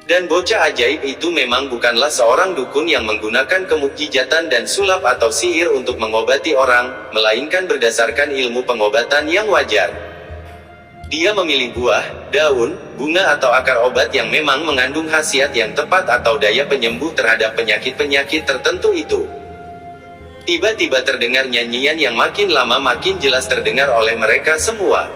Dan bocah ajaib itu memang bukanlah seorang dukun yang menggunakan kemukjizatan dan sulap atau sihir untuk mengobati orang, melainkan berdasarkan ilmu pengobatan yang wajar. Dia memilih buah, daun, bunga atau akar obat yang memang mengandung khasiat yang tepat atau daya penyembuh terhadap penyakit-penyakit tertentu itu. Tiba-tiba terdengar nyanyian yang makin lama makin jelas terdengar oleh mereka semua.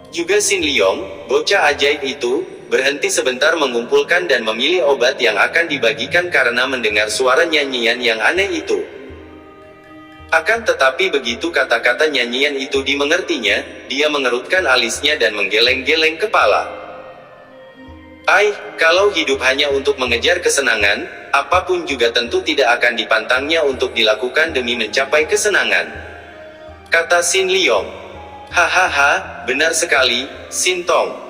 Juga Sin Leong, bocah ajaib itu, berhenti sebentar mengumpulkan dan memilih obat yang akan dibagikan karena mendengar suara nyanyian yang aneh itu. Akan tetapi begitu kata-kata nyanyian itu dimengertinya, dia mengerutkan alisnya dan menggeleng-geleng kepala. Kalau hidup hanya untuk mengejar kesenangan, apapun juga tentu tidak akan dipantangnya untuk dilakukan demi mencapai kesenangan. Kata Sin Leong. Hahaha, benar sekali, Sin Tong.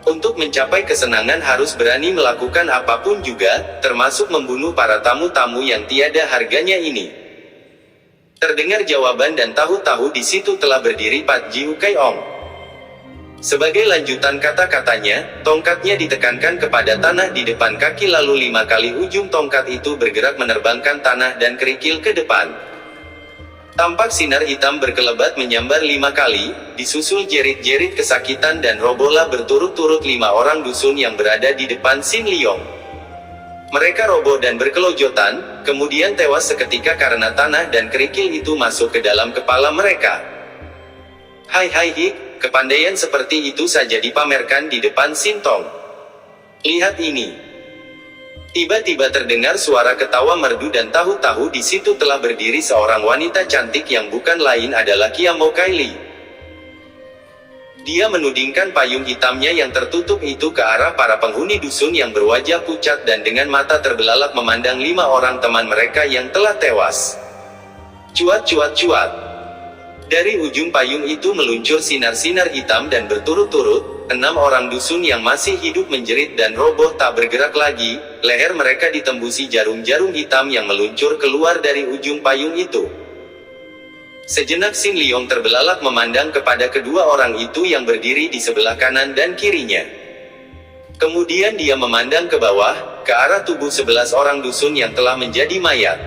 Untuk mencapai kesenangan harus berani melakukan apapun juga, termasuk membunuh para tamu-tamu yang tiada harganya ini. Terdengar jawaban dan tahu-tahu di situ telah berdiri Pat Jiu Kai Ong. Sebagai lanjutan kata-katanya, tongkatnya ditekankan kepada tanah di depan kaki lalu 5 kali ujung tongkat itu bergerak menerbangkan tanah dan kerikil ke depan. Tampak sinar hitam berkelebat menyambar 5 kali, disusul jerit-jerit kesakitan dan robohlah berturut-turut 5 orang dusun yang berada di depan Sin Leong. Mereka roboh dan berkelojotan, kemudian tewas seketika karena tanah dan kerikil itu masuk ke dalam kepala mereka. Hai, kepandaian seperti itu saja dipamerkan di depan Sin Tong. Lihat ini. Tiba-tiba terdengar suara ketawa merdu dan tahu-tahu di situ telah berdiri seorang wanita cantik yang bukan lain adalah Kiam Mo Kai Li. Dia menudingkan payung hitamnya yang tertutup itu ke arah para penghuni dusun yang berwajah pucat dan dengan mata terbelalak memandang 5 orang teman mereka yang telah tewas. Cuat. Dari ujung payung itu meluncur sinar-sinar hitam dan berturut-turut, 6 orang dusun yang masih hidup menjerit dan roboh tak bergerak lagi, leher mereka ditembusi jarum-jarum hitam yang meluncur keluar dari ujung payung itu. Sejenak Sin Leong terbelalak memandang kepada kedua orang itu yang berdiri di sebelah kanan dan kirinya. Kemudian dia memandang ke bawah, ke arah tubuh 11 orang dusun yang telah menjadi mayat.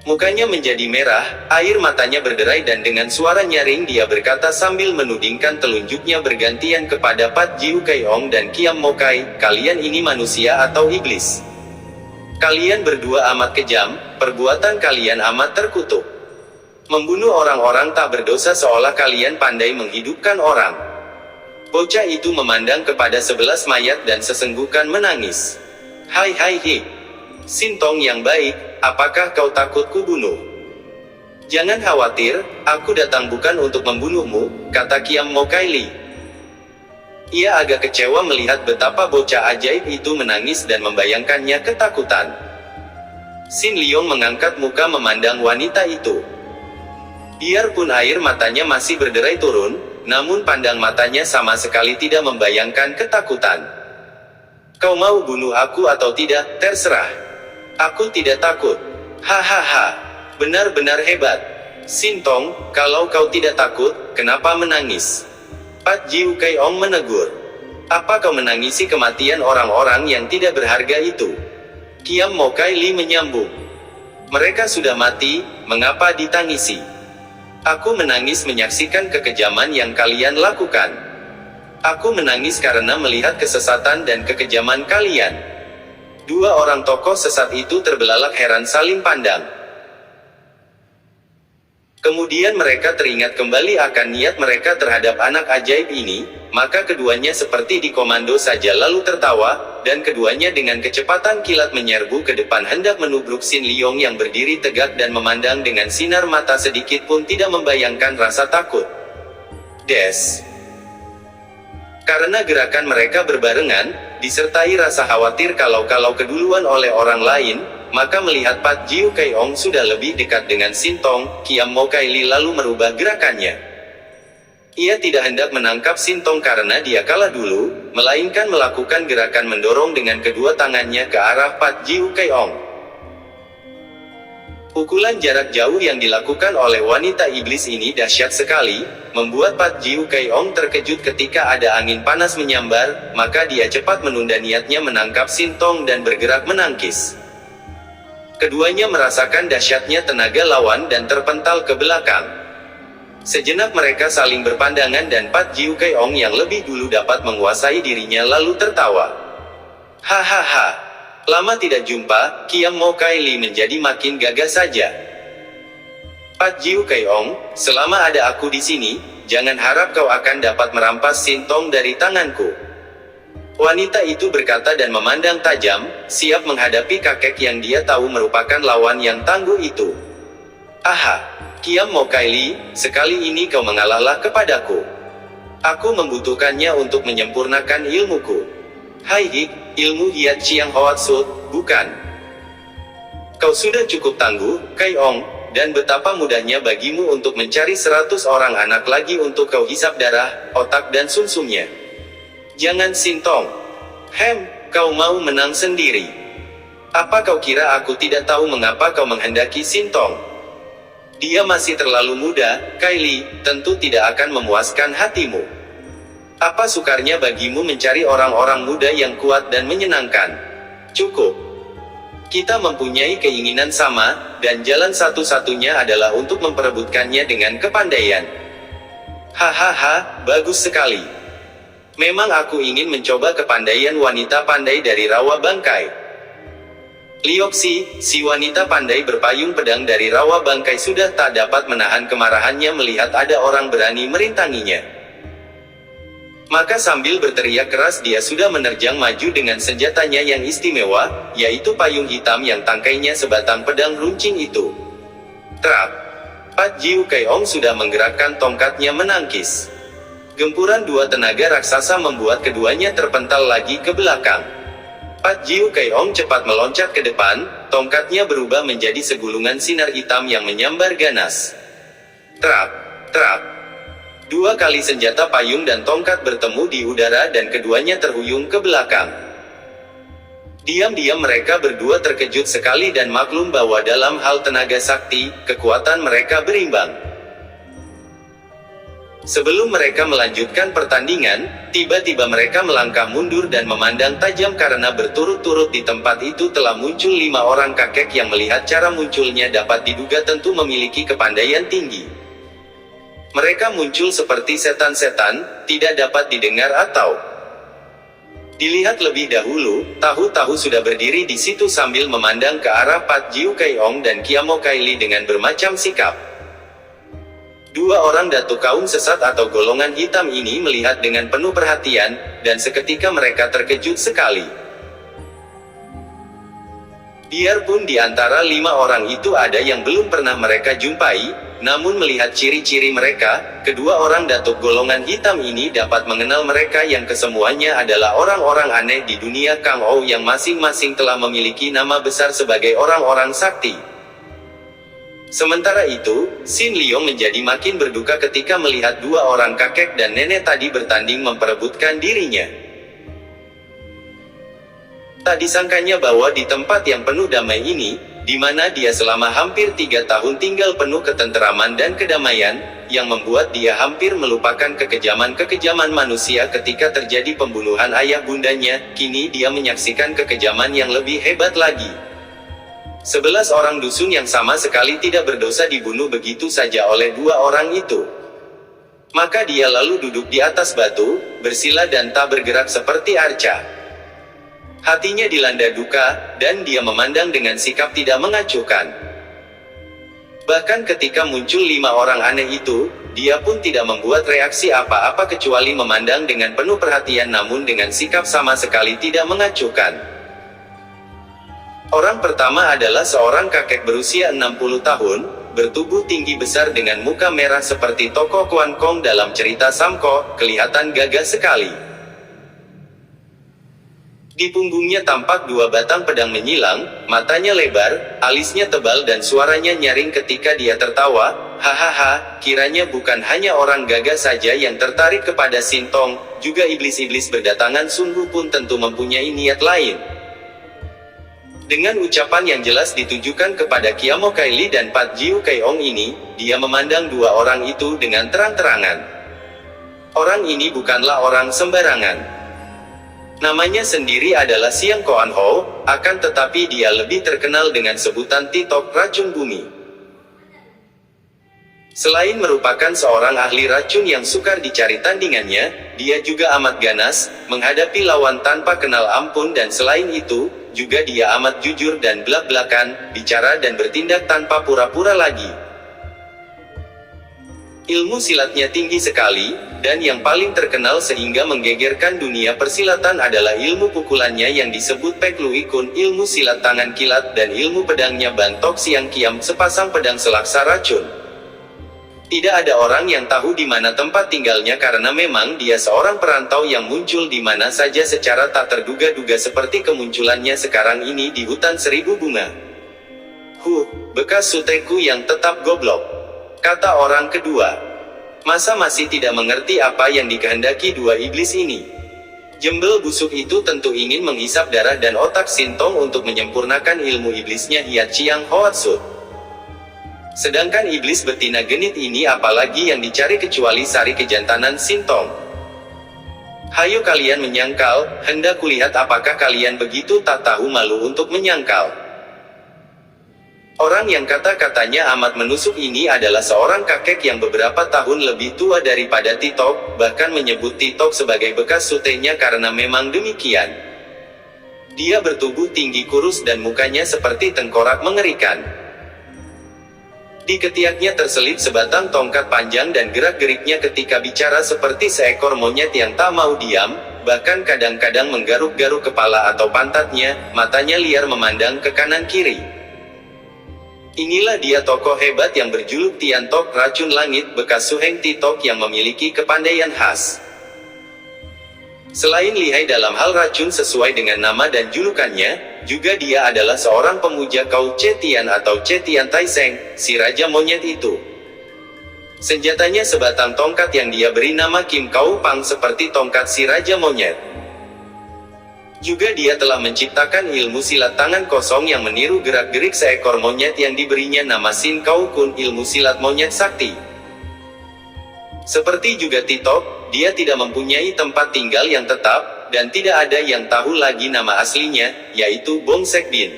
Mukanya menjadi merah, air matanya berderai dan dengan suara nyaring dia berkata sambil menudingkan telunjuknya bergantian kepada Pat Jiu Kai Ong dan Kiam Mo Kai, kalian ini manusia atau iblis? Kalian berdua amat kejam, perbuatan kalian amat terkutuk. Membunuh orang-orang tak berdosa seolah kalian pandai menghidupkan orang. Bocah itu memandang kepada 11 mayat dan sesenggukan menangis. Hai, Sin Tong yang baik, apakah kau takut kubunuh? Jangan khawatir, aku datang bukan untuk membunuhmu, kata Kiam Mo Kai Li. Ia agak kecewa melihat betapa bocah ajaib itu menangis dan membayangkannya ketakutan. Sin Leong mengangkat muka memandang wanita itu. Biarpun air matanya masih berderai turun, namun pandang matanya sama sekali tidak membayangkan ketakutan. Kau mau bunuh aku atau tidak, terserah. Aku tidak takut. Hahaha. Benar-benar hebat. Sin Tong, kalau kau tidak takut, kenapa menangis? Pat Jiu Kai Ong menegur. Apa kau menangisi kematian orang-orang yang tidak berharga itu? Kiam Mo Kai Li menyambung. Mereka sudah mati, mengapa ditangisi? Aku menangis menyaksikan kekejaman yang kalian lakukan. Aku menangis karena melihat kesesatan dan kekejaman kalian. 2 orang tokoh sesat itu terbelalak heran saling pandang. Kemudian mereka teringat kembali akan niat mereka terhadap anak ajaib ini, maka keduanya seperti dikomando saja lalu tertawa, dan keduanya dengan kecepatan kilat menyerbu ke depan hendak menubruk Sin Leong yang berdiri tegak dan memandang dengan sinar mata sedikit pun tidak membayangkan rasa takut. Karena gerakan mereka berbarengan, disertai rasa khawatir kalau keduluan oleh orang lain, maka melihat Pat Jiu Kai Ong sudah lebih dekat dengan Sin Tong, Kiam Mo Kai Li lalu merubah gerakannya. Ia tidak hendak menangkap Sin Tong karena dia kalah dulu, melainkan melakukan gerakan mendorong dengan kedua tangannya ke arah Pat Jiu Kai Ong. Pukulan jarak jauh yang dilakukan oleh wanita iblis ini dahsyat sekali, membuat Pat Jiu Kai Ong terkejut ketika ada angin panas menyambar, maka dia cepat menunda niatnya menangkap Sin Tong dan bergerak menangkis. Keduanya merasakan dahsyatnya tenaga lawan dan terpental ke belakang. Sejenak mereka saling berpandangan dan Pat Jiu Kai Ong yang lebih dulu dapat menguasai dirinya lalu tertawa. Hahaha. Lama tidak jumpa, Kiam Mo Kai Li menjadi makin gagah saja. Pat Jiu Kai Ong, selama ada aku di sini, jangan harap kau akan dapat merampas Sin Tong dari tanganku. Wanita itu berkata dan memandang tajam, siap menghadapi kakek yang dia tahu merupakan lawan yang tangguh itu. Aha, Kiam Mo Kai Li, sekali ini kau mengalahlah kepadaku. Aku membutuhkannya untuk menyempurnakan ilmuku. Hai Hik, ilmu Hiat Chiang Hoat Sut, bukan? Kau sudah cukup tangguh, Kai Ong, dan betapa mudahnya bagimu untuk mencari 100 orang anak lagi untuk kau hisap darah, otak dan sumsumnya. Jangan Sin Tong. Kau mau menang sendiri. Apa kau kira aku tidak tahu mengapa kau menghendaki Sin Tong? Dia masih terlalu muda, Kai Li, tentu tidak akan memuaskan hatimu. Apa sukarnya bagimu mencari orang-orang muda yang kuat dan menyenangkan? Cukup. Kita mempunyai keinginan sama, dan jalan satu-satunya adalah untuk memperebutkannya dengan kepandaian. Hahaha, bagus sekali. Memang aku ingin mencoba kepandaian wanita pandai dari Rawa Bangkai. Lioxi, si wanita pandai berpayung pedang dari Rawa Bangkai sudah tak dapat menahan kemarahannya melihat ada orang berani merintanginya. Maka sambil berteriak keras dia sudah menerjang maju dengan senjatanya yang istimewa, yaitu payung hitam yang tangkainya sebatang pedang runcing itu. Trap! Pat Jiu Kai Ong sudah menggerakkan tongkatnya menangkis. Gempuran dua tenaga raksasa membuat keduanya terpental lagi ke belakang. Pat Jiu Kai Ong cepat meloncat ke depan, tongkatnya berubah menjadi segulungan sinar hitam yang menyambar ganas. Trap! Trap! Dua kali senjata payung dan tongkat bertemu di udara dan keduanya terhuyung ke belakang. Diam-diam mereka berdua terkejut sekali dan maklum bahwa dalam hal tenaga sakti, kekuatan mereka berimbang. Sebelum mereka melanjutkan pertandingan, tiba-tiba mereka melangkah mundur dan memandang tajam karena berturut-turut di tempat itu telah muncul 5 orang kakek yang melihat cara munculnya dapat diduga tentu memiliki kepandaian tinggi. Mereka muncul seperti setan-setan, tidak dapat didengar atau dilihat lebih dahulu. Tahu-tahu sudah berdiri di situ sambil memandang ke arah Pat Jiu Kai Ong dan Kiam Mo Kai Li dengan bermacam sikap. Dua orang datuk kaum sesat atau golongan hitam ini melihat dengan penuh perhatian, dan seketika mereka terkejut sekali. Biarpun di antara 5 orang itu ada yang belum pernah mereka jumpai, namun melihat ciri-ciri mereka, kedua orang datuk golongan hitam ini dapat mengenal mereka yang kesemuanya adalah orang-orang aneh di dunia Kang Ou yang masing-masing telah memiliki nama besar sebagai orang-orang sakti. Sementara itu, Sin Liong menjadi makin berduka ketika melihat dua orang kakek dan nenek tadi bertanding memperebutkan dirinya. Tak disangkanya bahwa di tempat yang penuh damai ini, di mana dia selama hampir 3 tahun tinggal penuh ketenteraman dan kedamaian, yang membuat dia hampir melupakan kekejaman-kekejaman manusia ketika terjadi pembunuhan ayah bundanya, kini dia menyaksikan kekejaman yang lebih hebat lagi. 11 orang dusun yang sama sekali tidak berdosa dibunuh begitu saja oleh 2 orang itu. Maka dia lalu duduk di atas batu, bersila dan tak bergerak seperti arca. Hatinya dilanda duka, dan dia memandang dengan sikap tidak mengacuhkan. Bahkan ketika muncul 5 orang aneh itu, dia pun tidak membuat reaksi apa-apa kecuali memandang dengan penuh perhatian namun dengan sikap sama sekali tidak mengacuhkan. Orang pertama adalah seorang kakek berusia 60 tahun, bertubuh tinggi besar dengan muka merah seperti tokoh Kuan Kong dalam cerita Samko, kelihatan gagah sekali. Di punggungnya tampak 2 batang pedang menyilang, matanya lebar, alisnya tebal dan suaranya nyaring ketika dia tertawa. Hahaha, kiranya bukan hanya orang gagah saja yang tertarik kepada Sin Tong, juga iblis-iblis berdatangan sungguh pun tentu mempunyai niat lain. Dengan ucapan yang jelas ditujukan kepada Kiam Mokay Lee dan Pat Jiu Keong ini, dia memandang dua orang itu dengan terang-terangan. Orang ini bukanlah orang sembarangan. Namanya sendiri adalah Siang Koan Ho, akan tetapi dia lebih terkenal dengan sebutan Titok Racun Bumi. Selain merupakan seorang ahli racun yang sukar dicari tandingannya, dia juga amat ganas, menghadapi lawan tanpa kenal ampun dan selain itu, juga dia amat jujur dan belak-belakan, bicara dan bertindak tanpa pura-pura lagi. Ilmu silatnya tinggi sekali, dan yang paling terkenal sehingga menggegerkan dunia persilatan adalah ilmu pukulannya yang disebut Pek Lui Kun, ilmu silat tangan kilat dan ilmu pedangnya Ban Tok Siang Kiam, sepasang pedang selaksa racun. Tidak ada orang yang tahu di mana tempat tinggalnya karena memang dia seorang perantau yang muncul di mana saja secara tak terduga-duga seperti kemunculannya sekarang ini di hutan seribu bunga. Bekas suteku yang tetap goblok, kata orang kedua. Masa masih tidak mengerti apa yang dikehendaki dua iblis ini? Jembel busuk itu tentu ingin menghisap darah dan otak Sintong untuk menyempurnakan ilmu iblisnya Hiat Chiang Hoatsut. Sedangkan iblis betina genit ini apalagi yang dicari kecuali sari kejantanan Sintong. Hayo kalian menyangkal, hendak kulihat apakah kalian begitu tak tahu malu untuk menyangkal. Orang yang kata-katanya amat menusuk ini adalah seorang kakek yang beberapa tahun lebih tua daripada Titok, bahkan menyebut Titok sebagai bekas sutenya karena memang demikian. Dia bertubuh tinggi kurus dan mukanya seperti tengkorak mengerikan. Di ketiaknya terselip sebatang tongkat panjang dan gerak-geriknya ketika bicara seperti seekor monyet yang tak mau diam, bahkan kadang-kadang menggaruk-garuk kepala atau pantatnya, matanya liar memandang ke kanan kiri. Inilah dia tokoh hebat yang berjuluk Tian Tok Racun Langit, bekas Suheng Titok yang memiliki kepandaian khas. Selain lihai dalam hal racun sesuai dengan nama dan julukannya, juga dia adalah seorang pemuja Kau Che Tian atau Che Tian Tai Seng, si raja monyet itu. Senjatanya sebatang tongkat yang dia beri nama Kim Kau Pang seperti tongkat si raja monyet. Juga dia telah menciptakan ilmu silat tangan kosong yang meniru gerak-gerik seekor monyet yang diberinya nama Sin Kau Kun, ilmu silat monyet sakti. Seperti juga Titok, dia tidak mempunyai tempat tinggal yang tetap, dan tidak ada yang tahu lagi nama aslinya, yaitu Bong Sek Bin.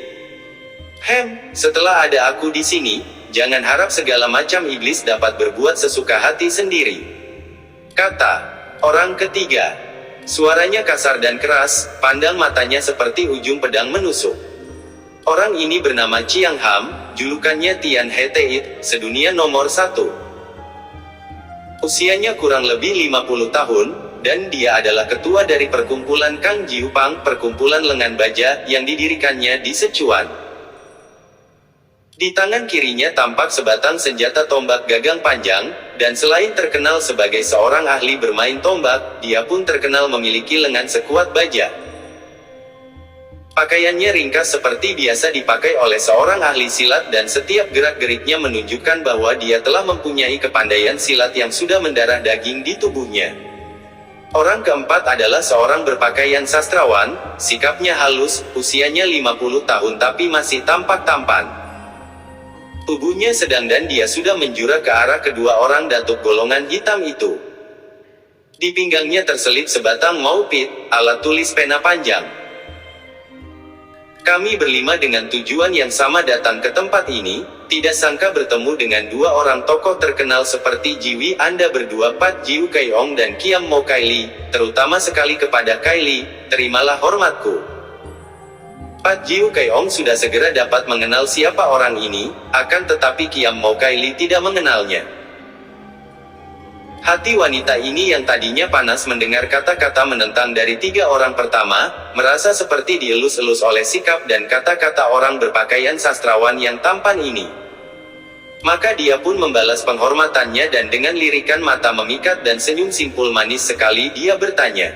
Setelah ada aku di sini, jangan harap segala macam iblis dapat berbuat sesuka hati sendiri, kata orang ketiga. Suaranya kasar dan keras, pandang matanya seperti ujung pedang menusuk. Orang ini bernama Chiang Ham, julukannya Tian He Teit, sedunia nomor 1. Usianya kurang lebih 50 tahun, dan dia adalah ketua dari perkumpulan Kang Jiu Pang, perkumpulan lengan baja, yang didirikannya di Sichuan. Di tangan kirinya tampak sebatang senjata tombak gagang panjang, dan selain terkenal sebagai seorang ahli bermain tombak, dia pun terkenal memiliki lengan sekuat baja. Pakaiannya ringkas seperti biasa dipakai oleh seorang ahli silat dan setiap gerak-geriknya menunjukkan bahwa dia telah mempunyai kepandaian silat yang sudah mendarah daging di tubuhnya. Orang keempat adalah seorang berpakaian sastrawan, sikapnya halus, usianya 50 tahun tapi masih tampak tampan. Tubuhnya sedang dan dia sudah menjura ke arah kedua orang datuk golongan hitam itu. Di pinggangnya terselip sebatang maupit, alat tulis pena panjang. Kami berlima dengan tujuan yang sama datang ke tempat ini, tidak sangka bertemu dengan dua orang tokoh terkenal seperti Jiwi Anda berdua, Pat Jiu Keong dan Kiam Mokay Lee, terutama sekali kepada Kai Lee, terimalah hormatku. Pat Jiu Keong sudah segera dapat mengenal siapa orang ini, akan tetapi Kiam Mokay Lee tidak mengenalnya. Hati wanita ini yang tadinya panas mendengar kata-kata menentang dari tiga orang pertama, merasa seperti dielus-elus oleh sikap dan kata-kata orang berpakaian sastrawan yang tampan ini. Maka dia pun membalas penghormatannya dan dengan lirikan mata memikat dan senyum simpul manis sekali dia bertanya.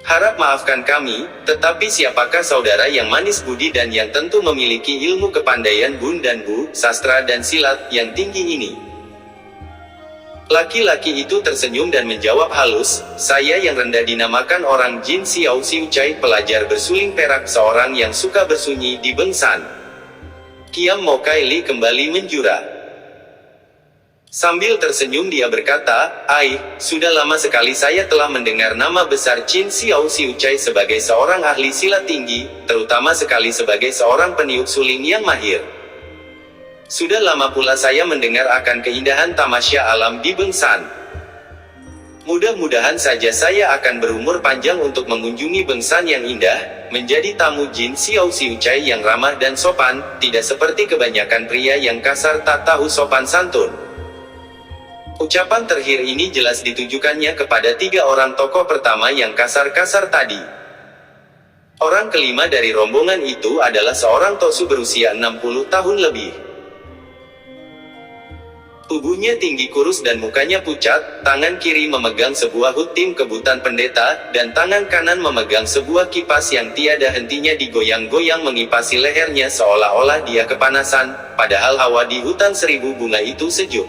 Harap maafkan kami, tetapi siapakah saudara yang manis budi dan yang tentu memiliki ilmu kepandaian Bun dan Bu, sastra dan silat, yang tinggi ini? Laki-laki itu tersenyum dan menjawab halus, "Saya yang rendah dinamakan orang Jin Xiao Xiucai, pelajar bersuling perak seorang yang suka bersunyi di Bengsan." Kiam Mokai Li kembali menjura. Sambil tersenyum dia berkata, sudah lama sekali saya telah mendengar nama besar Jin Xiao Xiucai sebagai seorang ahli silat tinggi, terutama sekali sebagai seorang peniup suling yang mahir. Sudah lama pula saya mendengar akan keindahan tamasya alam di Bengsan. Mudah-mudahan saja saya akan berumur panjang untuk mengunjungi Bengsan yang indah, menjadi tamu Jin Xiao Xiucai yang ramah dan sopan, tidak seperti kebanyakan pria yang kasar tak tahu sopan santun. Ucapan terakhir ini jelas ditujukannya kepada 3 orang tokoh pertama yang kasar-kasar tadi. Orang kelima dari rombongan itu adalah seorang Tosu berusia 60 tahun lebih. Tubuhnya tinggi kurus dan mukanya pucat, tangan kiri memegang sebuah hut tim kebutan pendeta, dan tangan kanan memegang sebuah kipas yang tiada hentinya digoyang-goyang mengipasi lehernya seolah-olah dia kepanasan, padahal hawa di hutan 1000 bunga itu sejuk.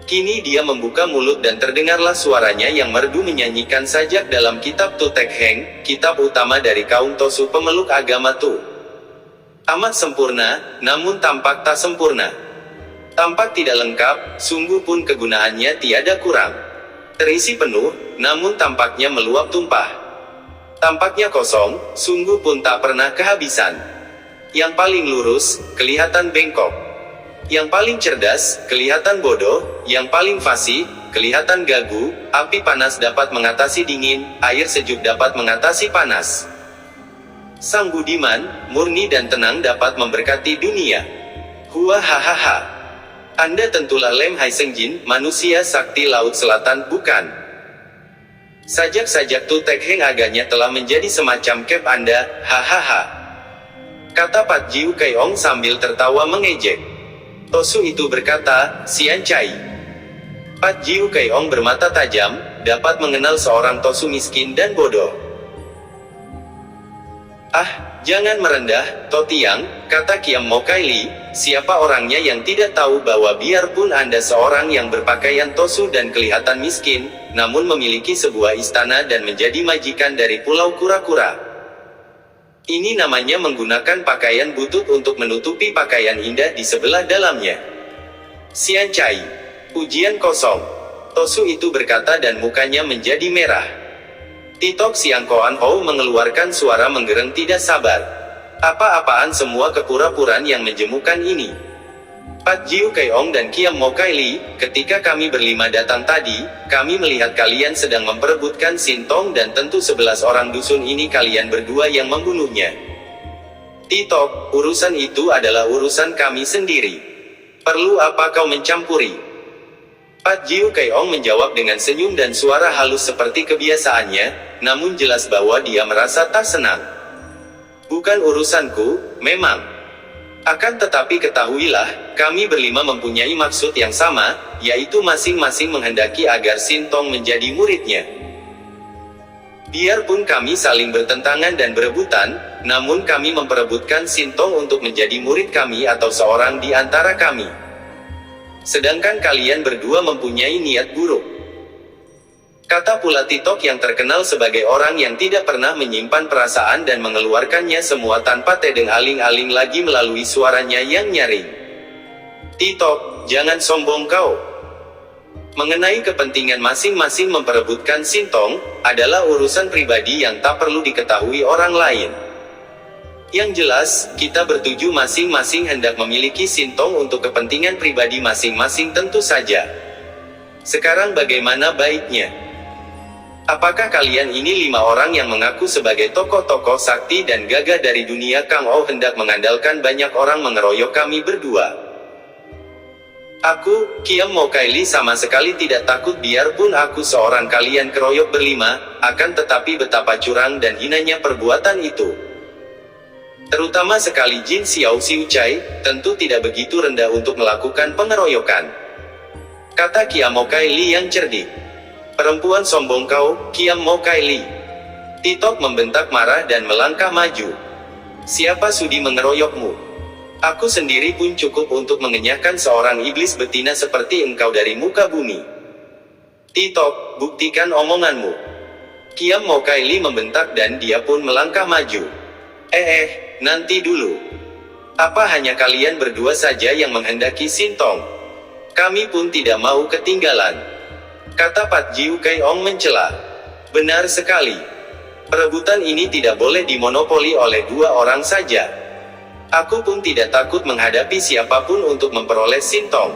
Kini dia membuka mulut dan terdengarlah suaranya yang merdu menyanyikan sajak dalam kitab Tu Tek Heng, kitab utama dari kaum Tosu pemeluk agama Tu. Amat sempurna, namun tampak tak sempurna. Tampak tidak lengkap, sungguh pun kegunaannya tiada kurang. Terisi penuh, namun tampaknya meluap tumpah. Tampaknya kosong, sungguh pun tak pernah kehabisan. Yang paling lurus, kelihatan bengkok. Yang paling cerdas, kelihatan bodoh. Yang paling fasih, kelihatan gagu. Api panas dapat mengatasi dingin, air sejuk dapat mengatasi panas. Sang budiman, murni dan tenang dapat memberkati dunia. Huahahaha. Anda tentulah Lem Hai Sengjin, manusia sakti Laut Selatan, bukan? Sajak-sajak Tu Tek Heng agaknya telah menjadi semacam cap Anda, hahaha. Kata Pat Jiu Kaiong sambil tertawa mengejek. Tosu itu berkata, "Sian Cai." Pat Jiu Kaiong bermata tajam, dapat mengenal seorang Tosu miskin dan bodoh. Jangan merendah, Totiang, kata Kiam Mokai Li, siapa orangnya yang tidak tahu bahwa biarpun Anda seorang yang berpakaian Tosu dan kelihatan miskin, namun memiliki sebuah istana dan menjadi majikan dari Pulau Kura-Kura. Ini namanya menggunakan pakaian butut untuk menutupi pakaian indah di sebelah dalamnya. Sian Cai. Ujian kosong. Tosu itu berkata dan mukanya menjadi merah. Titok Siang Koan Hou mengeluarkan suara menggereng tidak sabar. Apa-apaan semua kepura-puraan yang menjemukan ini? Pat Jiu Kaiong dan Kiam Mokai Li, ketika kami berlima datang tadi, kami melihat kalian sedang memperebutkan Sintong dan tentu 11 orang dusun ini kalian berdua yang membunuhnya. Titok, urusan itu adalah urusan kami sendiri. Perlu apa kau mencampuri? Pat Jiu Kaiong menjawab dengan senyum dan suara halus seperti kebiasaannya, namun jelas bahwa dia merasa tak senang. Bukan urusanku, memang. Akan tetapi ketahuilah, kami berlima mempunyai maksud yang sama, yaitu masing-masing menghendaki agar Sintong menjadi muridnya. Biarpun kami saling bertentangan dan berebutan, namun kami memperebutkan Sintong untuk menjadi murid kami atau seorang di antara kami. Sedangkan kalian berdua mempunyai niat buruk. Kata pula Titok yang terkenal sebagai orang yang tidak pernah menyimpan perasaan dan mengeluarkannya semua tanpa tedeng aling-aling lagi melalui suaranya yang nyaring. Titok, jangan sombong kau. Mengenai kepentingan masing-masing memperebutkan Sintong, adalah urusan pribadi yang tak perlu diketahui orang lain. Yang jelas, kita bertuju masing-masing hendak memiliki Sintong untuk kepentingan pribadi masing-masing tentu saja. Sekarang bagaimana baiknya? Apakah kalian ini 5 orang yang mengaku sebagai tokoh-tokoh sakti dan gagah dari dunia Kang Ou hendak mengandalkan banyak orang mengeroyok kami berdua? Aku, Kiam Mokai Li sama sekali tidak takut biarpun aku seorang kalian keroyok berlima, akan tetapi betapa curang dan hinanya perbuatan itu. Terutama sekali Jin Xiao Xiucai, tentu tidak begitu rendah untuk melakukan pengeroyokan. Kata Kiam Mokai Li yang cerdik. Perempuan sombong kau, Kiam Mokai Li. Titok membentak marah dan melangkah maju. Siapa sudi mengeroyokmu? Aku sendiri pun cukup untuk mengenyahkan seorang iblis betina seperti engkau dari muka bumi. Titok, buktikan omonganmu. Kiam Mokai Li membentak dan dia pun melangkah maju. Nanti dulu. Apa hanya kalian berdua saja yang menghendaki Sintong? Kami pun tidak mau ketinggalan. Kata Pat Jiu Kai Ong mencela. Benar sekali. Perebutan ini tidak boleh dimonopoli oleh dua orang saja. Aku pun tidak takut menghadapi siapapun untuk memperoleh Sintong.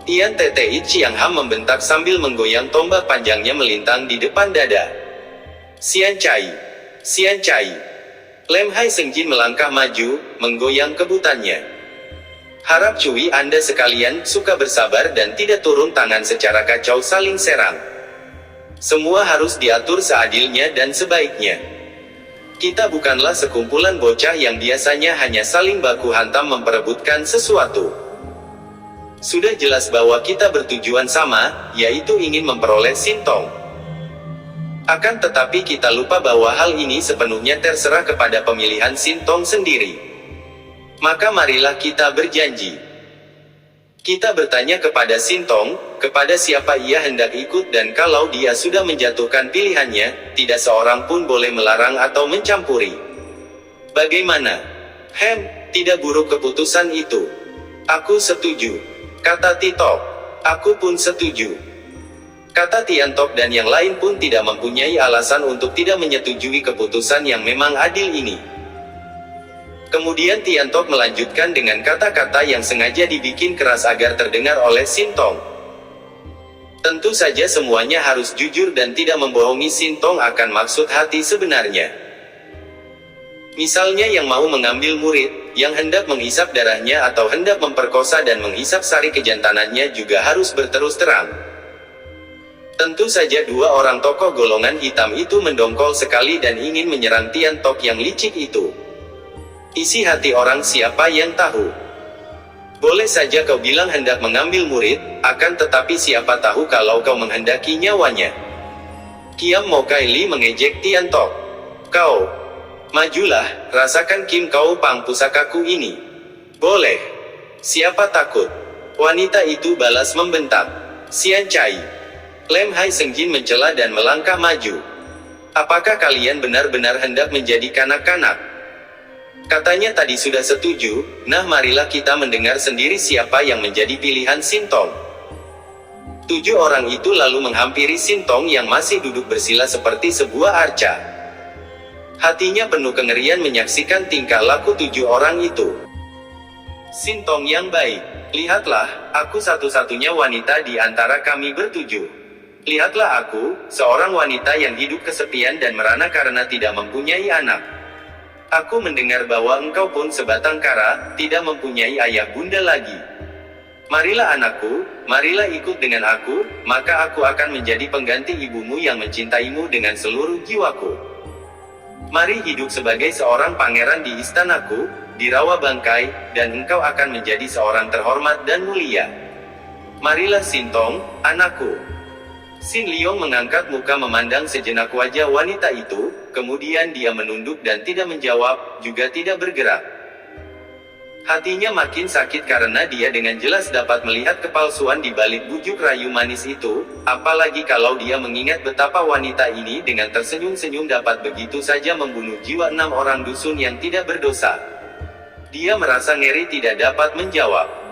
Tian Tete Chiang Ham membentak sambil menggoyang tombak panjangnya melintang di depan dada. Xian Cai. Xian Cai. Lem Hai Sengjin melangkah maju, menggoyang kebutannya. Harap Cui Anda sekalian suka bersabar dan tidak turun tangan secara kacau saling serang. Semua harus diatur seadilnya dan sebaiknya. Kita bukanlah sekumpulan bocah yang biasanya hanya saling baku hantam memperebutkan sesuatu. Sudah jelas bahwa kita bertujuan sama, yaitu ingin memperoleh Sintong. Akan tetapi kita lupa bahwa hal ini sepenuhnya terserah kepada pemilihan Sintong sendiri. Maka marilah kita berjanji. Kita bertanya kepada Sintong, kepada siapa ia hendak ikut dan kalau dia sudah menjatuhkan pilihannya, tidak seorang pun boleh melarang atau mencampuri. Bagaimana? Tidak buruk keputusan itu. Aku setuju. Kata Titok. Aku pun setuju. Kata Tiantok dan yang lain pun tidak mempunyai alasan untuk tidak menyetujui keputusan yang memang adil ini. Kemudian Tiantok melanjutkan dengan kata-kata yang sengaja dibikin keras agar terdengar oleh Sintong. Tentu saja semuanya harus jujur dan tidak membohongi Sintong akan maksud hati sebenarnya. Misalnya yang mau mengambil murid, yang hendak menghisap darahnya atau hendak memperkosa dan menghisap sari kejantanannya juga harus berterus terang. Tentu saja dua orang tokoh golongan hitam itu mendongkol sekali dan ingin menyerang Tiantok yang licik itu. Isi hati orang siapa yang tahu. Boleh saja kau bilang hendak mengambil murid, akan tetapi siapa tahu kalau kau menghendaki nyawanya. Kiam Mokai Li mengejek Tiantok. Kau, majulah, rasakan Kim Kau Pang pusakaku ini. Boleh. Siapa takut? Wanita itu balas membentak. Xian Cai. Lem Hai Sengjin mencela dan melangkah maju. Apakah kalian benar-benar hendak menjadi kanak-kanak? Katanya tadi sudah setuju, nah marilah kita mendengar sendiri siapa yang menjadi pilihan Sintong. 7 orang itu lalu menghampiri Sintong yang masih duduk bersila seperti sebuah arca. Hatinya penuh kengerian menyaksikan tingkah laku 7 orang itu. Sintong yang baik, lihatlah, aku satu-satunya wanita di antara kami bertujuh. Lihatlah aku, seorang wanita yang hidup kesepian dan merana karena tidak mempunyai anak. Aku mendengar bahwa engkau pun sebatang kara, tidak mempunyai ayah bunda lagi. Marilah anakku, marilah ikut dengan aku, maka aku akan menjadi pengganti ibumu yang mencintaimu dengan seluruh jiwaku. Mari hidup sebagai seorang pangeran di istanaku, di rawa bangkai, dan engkau akan menjadi seorang terhormat dan mulia. Marilah Sintong, anakku. Sin Liong mengangkat muka memandang sejenak wajah wanita itu, kemudian dia menunduk dan tidak menjawab, juga tidak bergerak. Hatinya makin sakit karena dia dengan jelas dapat melihat kepalsuan di balik bujuk rayu manis itu, apalagi kalau dia mengingat betapa wanita ini dengan tersenyum-senyum dapat begitu saja membunuh jiwa 6 orang dusun yang tidak berdosa. Dia merasa ngeri tidak dapat menjawab.